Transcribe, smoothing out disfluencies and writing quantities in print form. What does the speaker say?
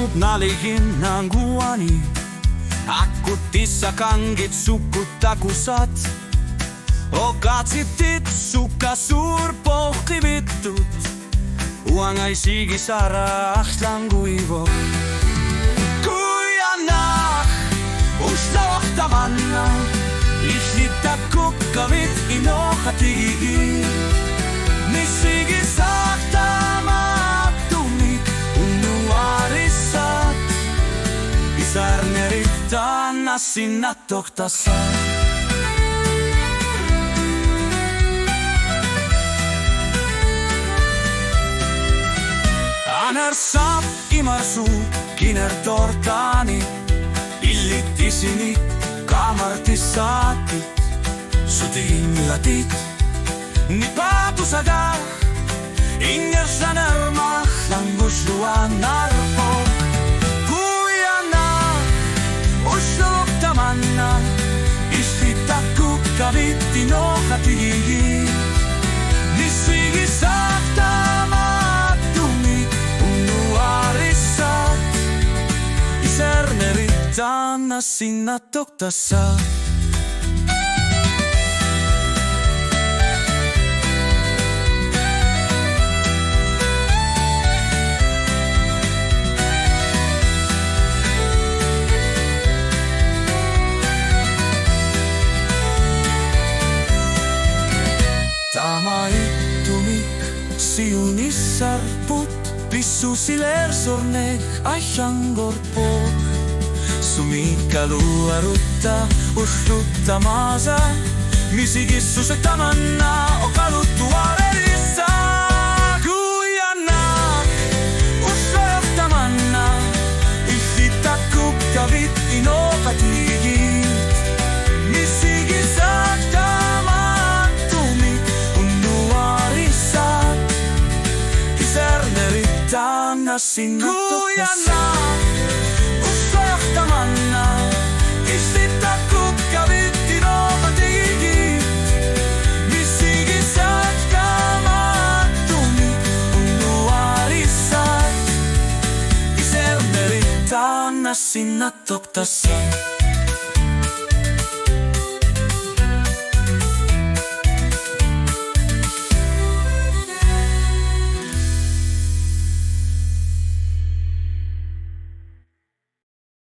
Ainut nalihinnanguani, akkutissa kangit sukkutakusat. Okatsitit sukka suurpohtivittut, uangaisigi sara ahlanguivo. Kuianah, uslahtamanna, islita kukkavit inohatiigi. Missigi sahtamattumik unnuarissat, isarnerit tanna sinna tohtassa. Anar saab imarsu kiner tortani, illitisini kamartis saatit, sudinlatit, ni paatusada, ingersaner mahlanguslua narpo. Kuiana, usloktamanna, islita kukkavit inohatiigi. Nissigi sahtamattumik unnuarissat, isernerit tanna sinna tohtassa. Siunissarput, pissusilersornek aihangorpot. Sumikkaluarutta, usluttamasa, misigissusetamanna, okaluttuarelissa. Kuianna, uslojahtamanna, islita kukkavit inokatiigi. Tanna sinna tohtassa. Uslojahtamanna, islita kukkavit inohatiigi. Missigi sahtamattumik unnuarissat, isernerit tanna sinna tohtassa.